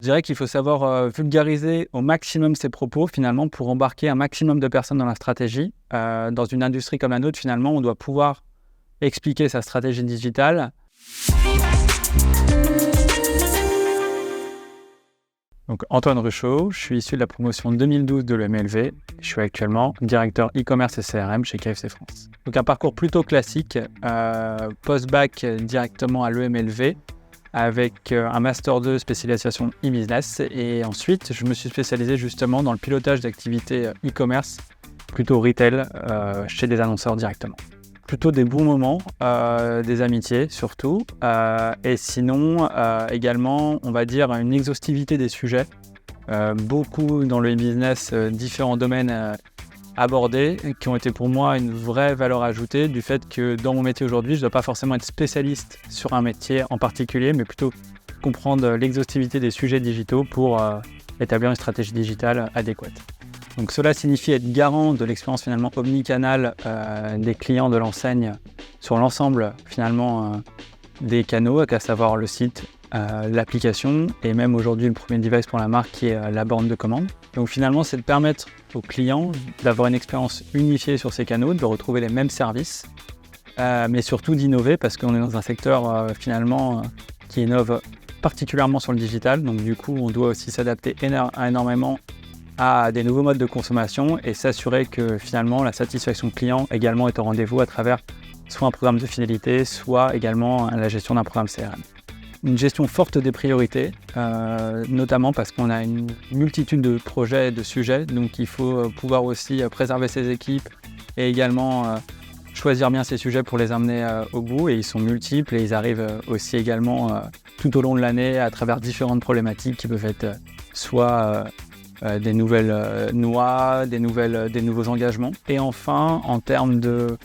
Je dirais qu'il faut savoir vulgariser au maximum ses propos finalement pour embarquer un maximum de personnes dans la stratégie. Dans une industrie comme la nôtre, finalement, on doit pouvoir expliquer sa stratégie digitale. Donc Antoine Ruchot, je suis issu de la promotion 2012 de l'EMLV. Je suis actuellement directeur e-commerce et CRM chez KFC France. Donc un parcours plutôt classique, post-bac directement à l'EMLV avec un Master 2 spécialisation e-business. Et ensuite, je me suis spécialisé justement dans le pilotage d'activités e-commerce, plutôt retail, chez des annonceurs directement. Plutôt des bons moments, des amitiés surtout, et sinon également, on va dire, une exhaustivité des sujets, beaucoup dans le e-business, différents domaines abordés, qui ont été pour moi une vraie valeur ajoutée du fait que dans mon métier aujourd'hui, je ne dois pas forcément être spécialiste sur un métier en particulier, mais plutôt comprendre l'exhaustivité des sujets digitaux pour établir une stratégie digitale adéquate. Donc cela signifie être garant de l'expérience finalement omnicanal des clients de l'enseigne sur l'ensemble finalement des canaux, à savoir le site, l'application et même aujourd'hui le premier device pour la marque qui est la borne de commande. Donc finalement c'est de permettre aux clients d'avoir une expérience unifiée sur ces canaux, de retrouver les mêmes services, mais surtout d'innover parce qu'on est dans un secteur finalement qui innove particulièrement sur le digital. Donc du coup on doit aussi s'adapter énormément à des nouveaux modes de consommation et s'assurer que finalement la satisfaction client également est au rendez-vous à travers soit un programme de fidélité, soit également la gestion d'un programme CRM. Une gestion forte des priorités, notamment parce qu'on a une multitude de projets et de sujets, donc il faut pouvoir aussi préserver ses équipes et également choisir bien ces sujets pour les amener au bout, et ils sont multiples et ils arrivent aussi également tout au long de l'année à travers différentes problématiques qui peuvent être soit des nouvelles noix, des nouveaux engagements. Et enfin, en termes de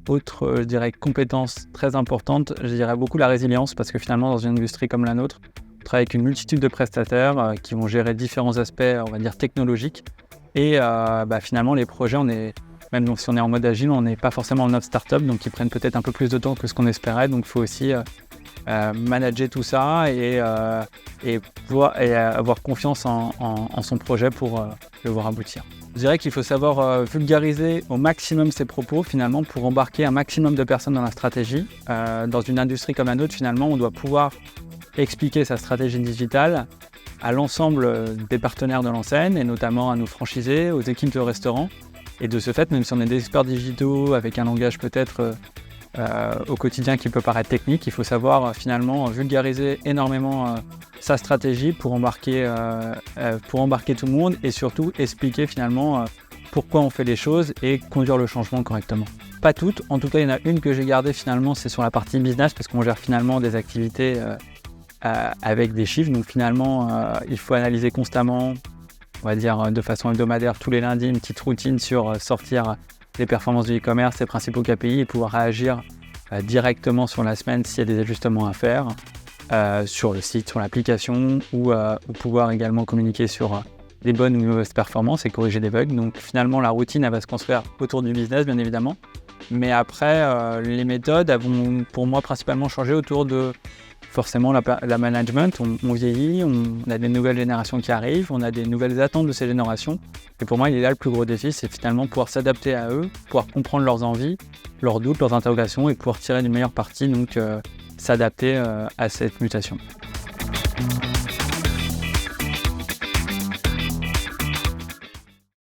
autres, je dirais, compétences très importantes, je dirais beaucoup la résilience, parce que finalement, dans une industrie comme la nôtre, on travaille avec une multitude de prestataires qui vont gérer différents aspects, on va dire, technologiques. Et finalement, les projets, même si on est en mode agile, on n'est pas forcément en mode start-up, donc ils prennent peut-être un peu plus de temps que ce qu'on espérait. Donc il faut aussi manager tout ça et avoir confiance en son projet pour le voir aboutir. Je dirais qu'il faut savoir vulgariser au maximum ses propos finalement pour embarquer un maximum de personnes dans la stratégie. Dans une industrie comme la nôtre, finalement, on doit pouvoir expliquer sa stratégie digitale à l'ensemble des partenaires de l'enseigne et notamment à nos franchisés, aux équipes de restaurants. Et de ce fait, même si on est des experts digitaux avec un langage peut-être au quotidien qui peut paraître technique, il faut savoir finalement vulgariser énormément sa stratégie pour embarquer tout le monde et surtout expliquer finalement pourquoi on fait les choses et conduire le changement correctement. Pas toutes, en tout cas il y en a une que j'ai gardée finalement, c'est sur la partie business parce qu'on gère finalement des activités avec des chiffres, donc finalement il faut analyser constamment, on va dire de façon hebdomadaire tous les lundis, une petite routine sur sortir les performances du e-commerce, ses principaux KPI et pouvoir réagir directement sur la semaine s'il y a des ajustements à faire sur le site, sur l'application ou pouvoir également communiquer sur des bonnes ou mauvaises performances et corriger des bugs. Donc finalement la routine elle va se construire autour du business bien évidemment, mais après les méthodes elles vont pour moi principalement changer autour de forcément la management. On vieillit, on a des nouvelles générations qui arrivent, on a des nouvelles attentes de ces générations. Et pour moi, il est là le plus gros défi, c'est finalement pouvoir s'adapter à eux, pouvoir comprendre leurs envies, leurs doutes, leurs interrogations et pouvoir tirer du meilleur parti, donc s'adapter à cette mutation.